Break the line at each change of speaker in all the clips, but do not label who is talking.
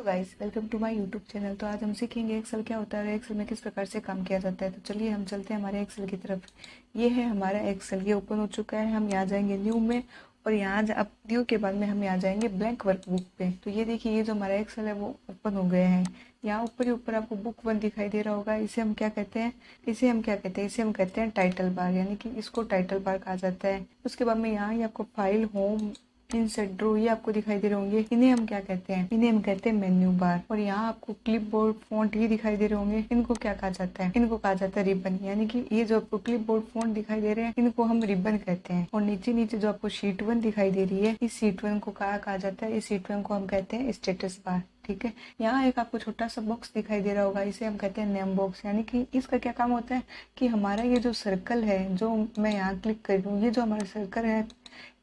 Guys, welcome to my YouTube channel. तो आज हम सीखेंगे एक्सेल क्या होता है और एक्सेल में किस प्रकार से काम किया जाता है। तो चलिए हम चलते हैं हमारे एक्सेल की तरफ। ये है हमारा एक्सेल, ये ओपन हो चुका है। हम यहाँ जाएंगे न्यू में और यहाँ अब न्यू के बाद में हम यहाँ जाएंगे ब्लैंक वर्कबुक पे। तो ये देखिए, ये जो हमारा एक्सेल है वो ओपन हो गया है। यहाँ ऊपर ही ऊपर आपको बुक 1 दिखाई दे रहा होगा। इसे हम क्या कहते हैं, इसे हम कहते हैं टाइटल बार, यानी कि इसको टाइटल बार कहा जाता है। उसके बाद में यहाँ ही आपको फाइल, होम, इंसर्ट, ड्रो ये आपको दिखाई दे रहे होंगे। इन्हें हम क्या कहते हैं, इन्हें हम कहते हैं मेन्यू बार। और यहाँ आपको क्लिपबोर्ड, फॉन्ट ये दिखाई दे रहे होंगे। इनको क्या कहा जाता है, इनको कहा जाता है रिबन। यानी कि ये जो आपको क्लिपबोर्ड, फॉन्ट दिखाई दे रहे हैं, इनको हम रिबन कहते हैं। और नीचे नीचे जो आपको शीट 1 दिखाई दे रही है, इस शीट 1 को कहा जाता है, इस शीट 1 को हम कहते हैं स्टेटस बार। ठीक है, यहाँ एक आपको छोटा सा बॉक्स दिखाई दे रहा होगा, इसे हम कहते हैं नेम बॉक्स। यानी कि इसका क्या काम होता है कि हमारा ये जो सर्कल है, जो मैं यहाँ क्लिक कर रही हूँ, ये जो हमारा सर्कल है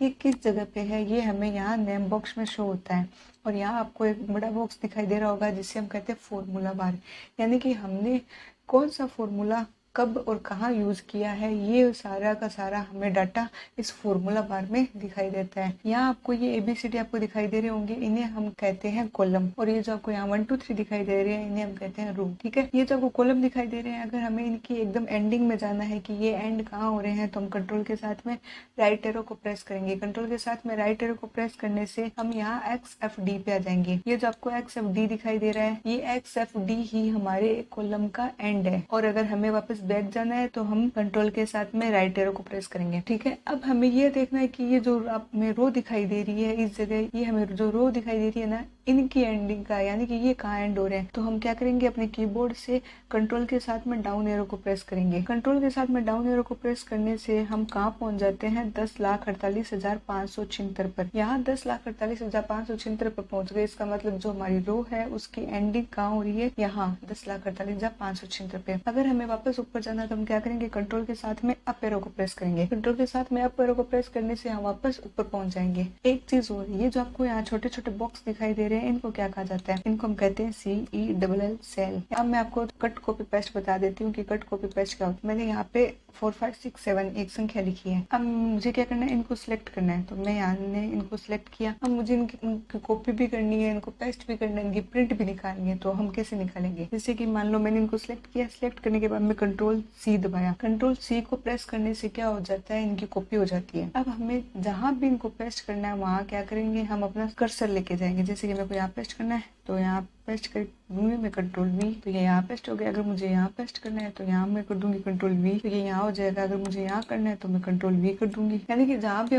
ये किस जगह पे है, ये हमें यहाँ नेम बॉक्स में शो होता है। और यहाँ आपको एक बड़ा बॉक्स दिखाई दे रहा होगा जिसे हम कहते हैं फॉर्मूला बार। यानी कि हमने कौन सा फॉर्मूला कब और कहाँ यूज किया है, ये सारा का सारा हमें डाटा इस फॉर्मूला बार में दिखाई देता है। यहाँ आपको ये ABCD आपको दिखाई दे रहे होंगे, इन्हें हम कहते हैं कॉलम। और ये जो आपको यहाँ 1 2 3 दिखाई दे रहे हैं, इन्हें हम कहते हैं रो। ठीक है, ये जो आपको कॉलम दिखाई दे रहे हैं, अगर हमें इनकी एकदम एंडिंग में जाना है कि ये एंड कहाँ हो रहे हैं, तो हम कंट्रोल के साथ में राइट एरो को प्रेस करेंगे। कंट्रोल के साथ में राइट एरो को प्रेस करने से हम यहाँ XFD पे आ जाएंगे। ये जो आपको XFD दिखाई दे रहा है, ये XFD ही हमारे कॉलम का एंड है। और अगर हमें वापस बैक जाना है तो हम कंट्रोल के साथ में राइट एरो को प्रेस करेंगे। ठीक है, अब हमें ये देखना है कि ये जो आप में रो दिखाई दे रही है, इस जगह ये हमें जो रो दिखाई दे रही है ना, इनकी एंडिंग का, यानी कि ये कहाँ एंड हो रहे हैं। तो हम क्या करेंगे, अपने कीबोर्ड से कंट्रोल के साथ में डाउन एरो को प्रेस करेंगे। कंट्रोल के साथ में डाउन एरो को प्रेस करने से हम कहाँ पहुंच जाते हैं, 10,48,576 पर। यहाँ 10,48,576 पर पहुंच गए। इसका मतलब जो हमारी रो है उसकी एंडिंग कहाँ हो रही है, यहाँ 10,48,576 पे। अगर हमें वापस ऊपर जाना तो हम क्या करेंगे, कंट्रोल के साथ में अप एरो को प्रेस करेंगे। कंट्रोल के साथ में अप एरो को प्रेस करने से हम वापस ऊपर पहुंच जाएंगे। एक चीज और, ये जो आपको यहाँ छोटे छोटे बॉक्स दिखाई दे रहे हैं, इनको क्या कहा जाता है, इनको हम कहते हैं CELL सेल। अब मैं आपको कट कॉपी पेस्ट बता देती हूँ कि कट कॉपी पेस्ट क्या होता है। मैंने यहाँ पे 4 5 6 7 एक संख्या लिखी है। अब मुझे क्या करना है, इनको सिलेक्ट करना है। तो मैं यहाँ ने इनको सिलेक्ट किया। अब मुझे इनकी कॉपी भी करनी है, इनको पेस्ट भी करना है, इनकी प्रिंट भी निकालनी है। तो हम कैसे निकालेंगे, जैसे कि मान लो मैंने इनको सिलेक्ट किया। सिलेक्ट करने के बाद मैं कंट्रोल C दबाया। कंट्रोल C को प्रेस करने से क्या हो जाता है, इनकी कॉपी हो जाती है। अब हमें जहां भी इनको पेस्ट करना है वहां क्या करेंगे, हम अपना कर्सर लेके जाएंगे। जैसे कि मेरे को यहाँ पेस्ट करना है तो यहाँ पेस्ट कर दूंगी मैं कंट्रोल V, तो ये यहाँ पेस्ट हो गया। अगर मुझे यहाँ पेस्ट करना है तो यहाँ मैं कर दूंगी कंट्रोल V, तो ये यहाँ हो जाएगा। अगर मुझे यहाँ करना है तो मैं कंट्रोल V कर दूंगी। यानी कि जहाँ भी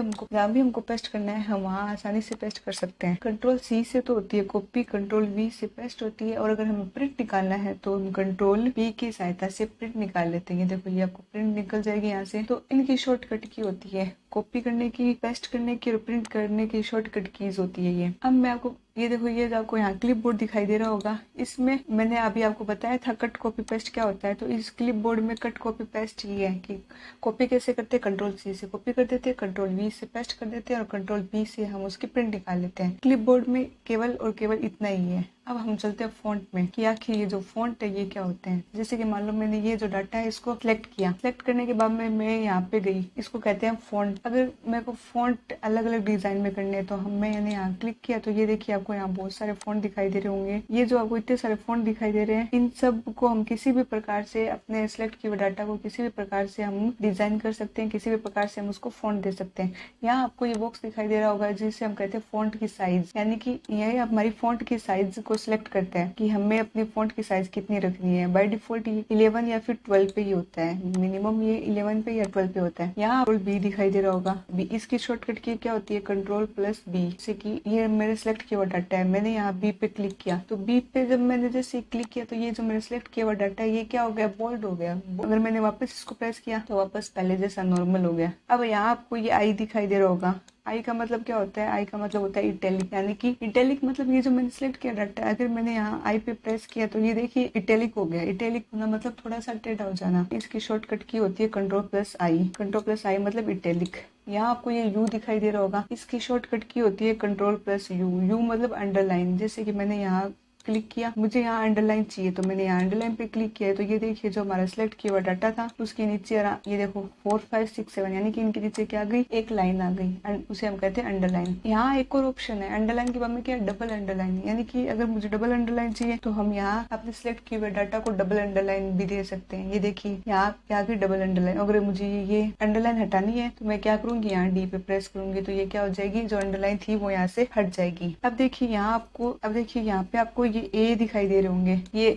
हमको पेस्ट करना है हम वहाँ आसानी से पेस्ट कर सकते हैं। कंट्रोल C से तो होती है कॉपी, कंट्रोल V से पेस्ट होती है। और अगर हमें प्रिंट निकालना है तो हम कंट्रोल P की सहायता से प्रिंट निकाल लेते हैं। देखो ये आपको प्रिंट निकल जाएगी यहाँ से। तो इनकी शॉर्टकट की होती है, कॉपी करने की, पेस्ट करने की और प्रिंट करने की शॉर्टकट कीज होती है ये। अब मैं आपको ये देखो, ये जो आपको यहाँ क्लिप बोर्ड दिखाई दे रहा होगा, इसमें मैंने अभी आपको बताया था कट कॉपी पेस्ट क्या होता है। तो इस क्लिप बोर्ड में कट कॉपी पेस्ट ये है कि कॉपी कैसे करते हैं, कंट्रोल C से कॉपी कर देते हैं, कंट्रोल V से पेस्ट कर देते हैं और कंट्रोल P से हम उसकी प्रिंट निकाल लेते हैं। क्लिप बोर्ड में केवल और केवल इतना ही है। अब हम चलते हैं फॉन्ट में कि आखिर ये जो फॉन्ट है ये क्या होते हैं। जैसे कि मान लो मैंने ये जो डाटा है इसको सिलेक्ट किया। सिलेक्ट करने के बाद में मैं यहाँ पे गई, इसको कहते हैं फॉन्ट। अगर मेरे को फॉन्ट अलग अलग डिजाइन में करने हैं तो मैंने यहाँ क्लिक किया। तो ये देखिए आपको यहाँ बहुत सारे फॉन्ट दिखाई दे रहे होंगे। ये जो आपको इतने सारे फॉन्ट दिखाई दे रहे हैं, इन सब को हम किसी भी प्रकार से अपने सिलेक्ट किए हुए डाटा को किसी भी प्रकार से हम डिजाइन कर सकते हैं, किसी भी प्रकार से हम उसको फॉन्ट दे सकते हैं। यहाँ आपको ये बॉक्स दिखाई दे रहा होगा जिसे हम कहते हैं फॉन्ट की साइज। यानी कि ये हमारी फॉन्ट की साइज को सिलेक्ट करते हैं कि हमें अपनी फॉन्ट की साइज कितनी रखनी है। बाय डिफॉल्ट ये 11 या फिर 12 पे ही होता है, मिनिमम ये 11 पे या 12 पे होता है। यहाँ कंट्रोल B दिखाई दे रहा होगा। इसकी शॉर्टकट की क्या होती है, कंट्रोल प्लस B। जैसे कि ये मेरे सिलेक्ट किया हुआ डाटा है, मैंने यहाँ B पे क्लिक किया। तो B पे जब मैंने जैसे क्लिक किया तो ये जो मेरे सिलेक्ट किया हुआ डाटा है ये क्या हो गया, बोल्ड हो गया। अगर मैंने वापस इसको प्रेस किया तो वापस पहले जैसा नॉर्मल हो गया। अब यहाँ आपको ये I दिखाई दे रहा होगा। आई का मतलब क्या होता है, आई का मतलब होता है इटैलिक। यानी कि इटैलिक मतलब ये जो मैंने सिलेक्ट किया डाटा, अगर मैंने यहाँ आई पे प्रेस किया तो ये देखिए इटैलिक हो गया। इटैलिक होना मतलब थोड़ा सा टेढ़ा हो जाना। इसकी शॉर्टकट की होती है कंट्रोल प्लस आई। कंट्रोल प्लस आई मतलब इटैलिक। यहाँ आपको ये यू दिखाई दे रहा होगा, इसकी शॉर्टकट की होती है कंट्रोल प्लस यू। यू मतलब अंडरलाइन। जैसे कि मैंने यहाँ क्लिक किया, मुझे यहाँ अंडरलाइन चाहिए तो मैंने यहाँ अंडरलाइन पे क्लिक किया। तो ये देखिए जो हमारा सिलेक्ट किया हुआ डाटा था उसके नीचे ये देखो 4 5 6 7 यानी कि इनके नीचे क्या आ गई, एक लाइन आ गई, उसे हम कहते हैं अंडरलाइन। यहाँ एक और ऑप्शन है अंडरलाइन के बाद में क्या, डबल अंडरलाइन, यानी कि अगर मुझे डबल अंडरलाइन चाहिए तो हम यहाँ अपने सिलेक्ट किए हुए डाटा को डबल अंडरलाइन भी दे सकते हैं। ये देखिए यहाँ पे आ गई डबल अंडरलाइन। अगर मुझे ये अंडरलाइन हटानी है तो मैं क्या करूंगी, यहाँ डी पे प्रेस करूंगी तो ये क्या हो जाएगी, जो अंडरलाइन थी वो यहाँ से हट जाएगी। अब देखिए यहाँ पे आपको ये ए दिखाई दे रहे होंगे, ये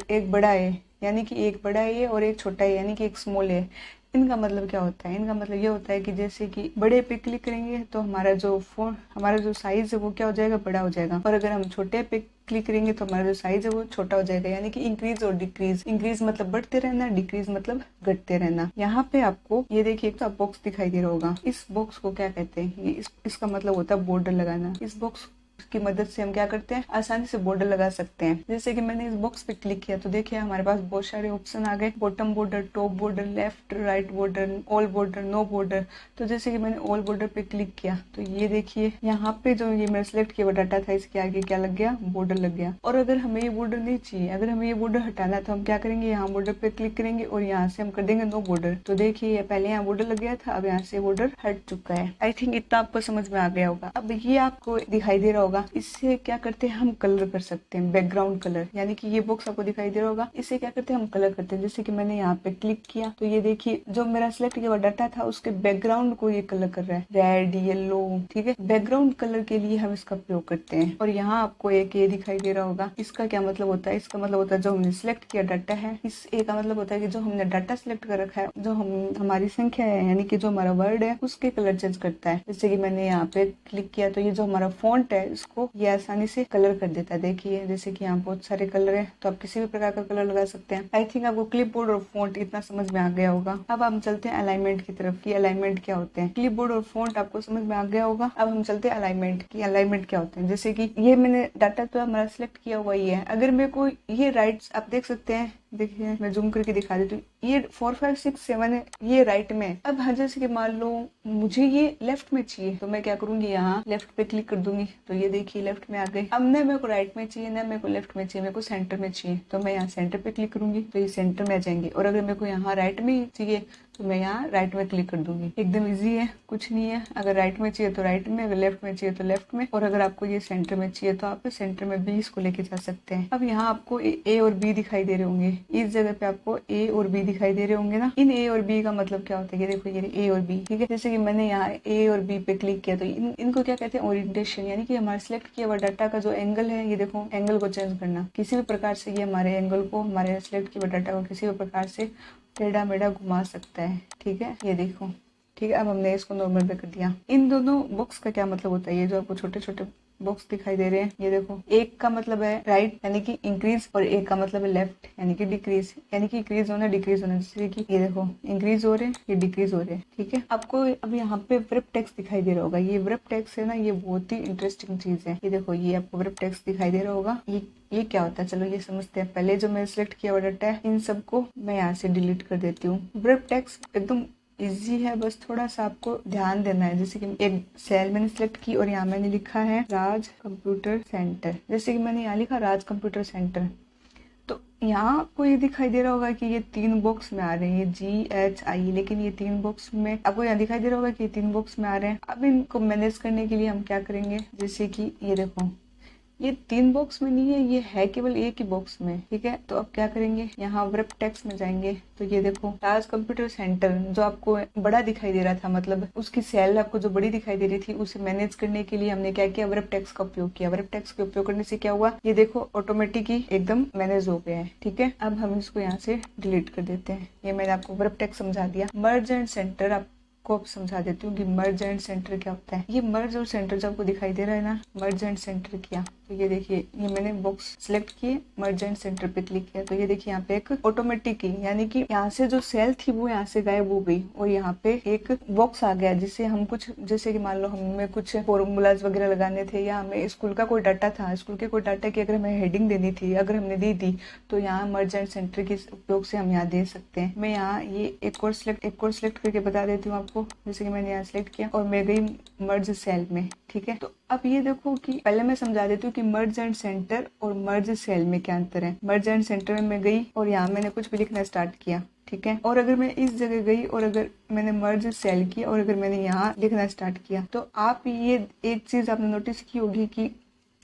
एक बड़ा है यानी कि एक बड़ा है और एक छोटा है यानी कि एक स्मॉल है। इनका मतलब क्या होता है, इनका मतलब ये होता है कि जैसे कि बड़े पे क्लिक करेंगे तो हमारा जो साइज है वो क्या हो जाएगा, बड़ा हो जाएगा, और अगर हम छोटे पे क्लिक करेंगे तो हमारा जो साइज है वो छोटा हो जाएगा। यानी कि इंक्रीज और डिक्रीज, इंक्रीज मतलब बढ़ते रहना, डिक्रीज मतलब घटते रहना। यहाँ पे आपको ये देखिए एक तो बॉक्स दिखाई दे रहा होगा, इस बॉक्स को क्या कहते हैं, ये इसका मतलब होता है बॉर्डर लगाना। इस बॉक्स की मदद से हम क्या करते हैं, आसानी से बॉर्डर लगा सकते हैं। जैसे कि मैंने इस बॉक्स पे क्लिक किया तो देखिए हमारे पास बहुत सारे ऑप्शन आ गए, bottom border, top border, left right border, all border, no border. तो जैसे कि मैंने ऑल बॉर्डर पे क्लिक किया तो ये देखिए यहाँ पे जो ये मेरा सिलेक्ट किया हुआ डाटा था इसके आगे क्या लग गया, बॉर्डर लग गया। और अगर हमें ये बॉर्डर नहीं चाहिए, अगर हमें ये बॉर्डर हटाना है तो हम क्या करेंगे, यहाँ बॉर्डर पे क्लिक करेंगे और यहाँ से हम कर देंगे नो बॉर्डर। तो देखिए पहले यहाँ बॉर्डर लग गया था, अब यहाँ से बॉर्डर हट चुका है। आई थिंक इतना आपको समझ में आ गया होगा। अब ये आपको दिखाई दे रहा होगा, इससे क्या करते हैं हम कलर कर सकते हैं, बैकग्राउंड कलर, यानी कि ये बॉक्स आपको दिखाई दे रहा होगा, इससे क्या करते हैं हम कलर करते हैं। जैसे कि मैंने यहाँ पे क्लिक किया तो ये देखिए जो मेरा सिलेक्ट किया हुआ डाटा था उसके बैकग्राउंड को ये कलर कर रहा है, रेड येलो, ठीक है। बैकग्राउंड कलर के लिए हम इसका प्रयोग करते हैं। और यहाँ आपको एक ये दिखाई दे रहा होगा, इसका क्या मतलब होता है, इसका मतलब होता है जो हमने सिलेक्ट किया डाटा है, इस ए का मतलब होता है कि जो हमने डाटा सिलेक्ट कर रखा है, जो हमारी संख्या है यानी कि जो हमारा वर्ड है उसके कलर चेंज करता है। जैसे कि मैंने यहाँ पे क्लिक किया तो ये जो हमारा फॉन्ट है इसको ये आसानी से कलर कर देता है। देखिए जैसे कि यहाँ बहुत सारे कलर है तो आप किसी भी प्रकार का कलर लगा सकते हैं। आई थिंक आपको क्लिपबोर्ड और फॉन्ट इतना समझ में आ गया होगा। अब हम चलते हैं अलाइनमेंट की तरफ कि अलाइनमेंट क्या होते हैं। क्लिपबोर्ड और फॉन्ट आपको समझ में आ गया होगा। अब हम चलते हैं अलाइनमेंट की, अलाइनमेंट क्या होते हैं। जैसे कि ये मैंने डाटा तो हमारा सिलेक्ट किया हुआ ही है, अगर मेरे को ये राइट आप देख सकते हैं, देखिए मैं जूम करके दिखा देती हूँ, ये 4 5 6 7 है, ये राइट में। अब हाँ जैसे कि मान लो मुझे ये लेफ्ट में चाहिए तो मैं क्या करूंगी, यहाँ लेफ्ट पे क्लिक कर दूंगी तो ये देखिए लेफ्ट में आ गए। अब न मेरे को राइट में चाहिए, न मेरे को लेफ्ट में चाहिए, मेरे को सेंटर में चाहिए तो मैं यहाँ सेंटर पे क्लिक करूंगी तो ये सेंटर में आ जाएंगे। और अगर मेरे को यहाँ राइट में चाहिए तो मैं यहाँ राइट में क्लिक कर दूंगी। एकदम इजी है, कुछ नहीं है। अगर राइट में चाहिए तो राइट में, अगर लेफ्ट में चाहिए तो लेफ्ट में, और अगर आपको ये सेंटर में चाहिए तो आप सेंटर में भी इसको लेके जा सकते हैं। अब यहाँ आपको ए और बी दिखाई दे रहे होंगे, इस जगह पे आपको ए और बी दिखाई दे रहे होंगे ना। इन ए और बी का मतलब क्या होता है, ये देखो ये ए और बी, ठीक है। जैसे कि मैंने यहाँ ए और बी पे क्लिक किया तो इनको क्या कहते हैं, ओरिएंटेशन, यानी कि हमारा सिलेक्ट किया हुआ डाटा का जो एंगल है, ये देखो एंगल को चेंज करना किसी भी प्रकार से, ये हमारे एंगल को, हमारे सिलेक्ट किए हुए डाटा को किसी भी प्रकार से टेढ़ा मेढ़ा घुमा सकता है, ठीक है। ये देखो, ठीक है। अब हमने इसको नॉर्मल पे कर दिया। इन दोनों बॉक्स का क्या मतलब होता है, ये जो आपको छोटे छोटे बॉक्स दिखाई दे रहे हैं, ये देखो एक का मतलब है राइट यानी कि इंक्रीज, और एक का मतलब है लेफ्ट यानी कि डिक्रीज, यानी कि इंक्रीज होना डिक्रीज होना। जैसे कि ये देखो इंक्रीज हो रहे हैं, ये डिक्रीज हो रहे हैं, ठीक है। आपको अब यहाँ पे वर्ब टेक्स्ट दिखाई दे रहा होगा, ये वर्ब टेक्स्ट है ना, ये बहुत ही इंटरेस्टिंग चीज है। ये देखो ये आपको वर्ब टेक्स्ट दिखाई दे रहा होगा, ये क्या होता है, चलो ये समझते हैं। पहले जो मैंने सिलेक्ट किया हुआ डाटा है इन सबको मैं यहाँ से डिलीट कर देती हूँ। वर्ब टेक्स्ट एकदम इजी है, बस थोड़ा सा आपको ध्यान देना है। जैसे कि एक सेल मैंने सिलेक्ट की और यहाँ मैंने लिखा है राज कंप्यूटर सेंटर। जैसे कि मैंने यहाँ लिखा राज कंप्यूटर सेंटर, तो यहाँ आपको ये दिखाई दे रहा होगा कि ये 3 बॉक्स में आ रहे हैं, ये GHI, लेकिन ये 3 बॉक्स में आपको यहाँ दिखाई दे रहा होगा कि ये 3 बॉक्स में आ रहे हैं। अब इनको मैनेज करने के लिए हम क्या करेंगे, जैसे कि ये देखो ये 3 बॉक्स में नहीं है, ये है केवल एक ही बॉक्स में, ठीक है। तो अब क्या करेंगे, यहाँ वर्ब टेक्स्ट में जाएंगे तो ये देखो राज कंप्यूटर सेंटर जो आपको बड़ा दिखाई दे रहा था, मतलब उसकी सेल आपको जो बड़ी दिखाई दे रही थी, उसे मैनेज करने के लिए हमने क्या किया, वर्ब टेक्स्ट का उपयोग किया। वर्ब टेक्स्ट के उपयोग करने से क्या हुआ, ये देखो ऑटोमेटिक ही एकदम मैनेज हो गया है, ठीक है। अब हम इसको यहाँ से डिलीट कर देते हैं। ये मैंने आपको वर्ब टेक्स्ट समझा दिया। मर्ज एंड सेंटर आपको समझा देती हूँ कि मर्ज एंड सेंटर क्या होता है। ये मर्ज और सेंटर जो आपको दिखाई दे रहा है ना, मर्ज एंड सेंटर किया तो ये देखिए ये मैंने बॉक्स सिलेक्ट किए, मर्ज एंड सेंटर पे क्लिक किया तो ये देखिए यहाँ पे एक ऑटोमेटिक ही, यानी कि यहाँ से जो सेल थी वो यहाँ से गायब हो गई और यहाँ पे एक बॉक्स आ गया जिससे हम कुछ, जैसे कि मान लो हमें कुछ फॉर्मूलाज वगैरह लगाने थे या हमें स्कूल का कोई डाटा था, स्कूल के कोई डाटा की अगर हमें हेडिंग देनी थी, अगर हमने दी थी तो यहाँ मर्ज एंड सेंटर के उपयोग से हम यहाँ दे सकते हैं। मैं यहाँ ये एक और सिलेक्ट करके बता देती हूँ आपको। जैसे कि मैंने यहाँ सिलेक्ट किया और मैं गई मर्ज सेल में, ठीक है। तो अब ये देखो कि पहले मैं समझा देती हूँ कि मर्ज एंड सेंटर और मर्ज सेल में क्या अंतर है। मर्ज एंड सेंटर में मैं गई और यहाँ मैंने कुछ भी लिखना स्टार्ट किया, ठीक है। और अगर मैं इस जगह गई और अगर मैंने मर्ज सेल किया और अगर मैंने यहाँ लिखना स्टार्ट किया, तो आप ये एक चीज आपने नोटिस की होगी कि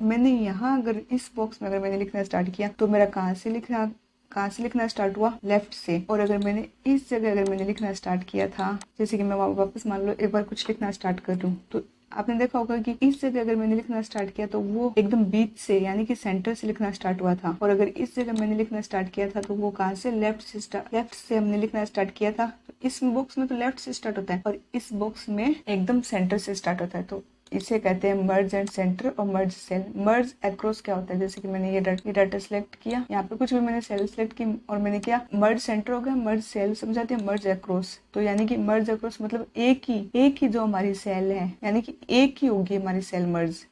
मैंने यहाँ अगर इस बॉक्स में अगर मैंने लिखना स्टार्ट किया तो मेरा कहाँ से लिखना स्टार्ट हुआ, लेफ्ट से। और अगर मैंने इस जगह अगर मैंने लिखना स्टार्ट किया था, जैसे कि मैं वापस मान लो एक बार कुछ लिखना स्टार्ट कर दूं, तो आपने देखा होगा कि इस जगह अगर मैंने लिखना स्टार्ट किया तो वो एकदम बीच से यानी कि सेंटर से लिखना स्टार्ट हुआ था। और अगर इस जगह मैंने लिखना स्टार्ट किया था तो वो कहाँ से, लेफ्ट से हमने लिखना स्टार्ट किया था। तो इस बॉक्स में तो लेफ्ट से स्टार्ट होता है और इस बॉक्स में एकदम सेंटर से स्टार्ट होता है। तो इसे कहते हैं मर्ज एंड सेंटर और मर्ज सेल। मर्ज अक्रॉस क्या होता है, जैसे कि मैंने ये डाटा सिलेक्ट किया, यहाँ पे कुछ भी मैंने सेल सिलेक्ट की और मैंने किया, मर्ज सेंटर हो गया, मर्ज सेल समझाते हैं मर्ज अक्रॉस। तो यानी कि मर्ज अक्रॉस मतलब एक ही जो हमारी सेल है, यानी कि एक ही होगी हमारी सेल मर्ज,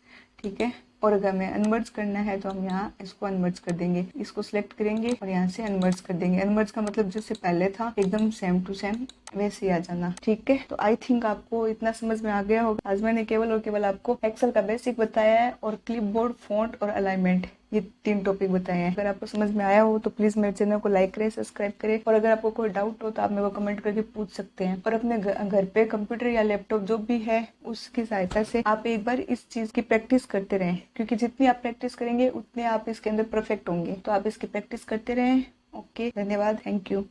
ठीक है। और अगर हमें अनमर्ज करना है तो हम यहाँ इसको अनमर्ज कर देंगे, इसको सिलेक्ट करेंगे और यहाँ से अनमर्ज कर देंगे। अनमर्ज का मतलब जैसे पहले था एकदम सेम टू सेम वैसे ही आ जाना, ठीक है। तो आई थिंक आपको इतना समझ में आ गया होगा। आज मैंने केवल और केवल आपको एक्सेल का बेसिक बताया है और क्लिपबोर्ड, फॉन्ट और अलाइनमेंट, ये 3 टॉपिक बताए हैं। अगर आपको समझ में आया हो तो प्लीज मेरे चैनल को लाइक करें, सब्सक्राइब करें और अगर आपको कोई डाउट हो तो आप मेरे को कमेंट करके पूछ सकते हैं। और अपने घर पे कंप्यूटर या लैपटॉप जो भी है उसकी सहायता से आप एक बार इस चीज की प्रैक्टिस करते रहें, क्योंकि जितनी आप प्रैक्टिस करेंगे उतने आप इसके अंदर परफेक्ट होंगे। तो आप इसकी प्रैक्टिस करते रहें। ओके, धन्यवाद, थैंक यू।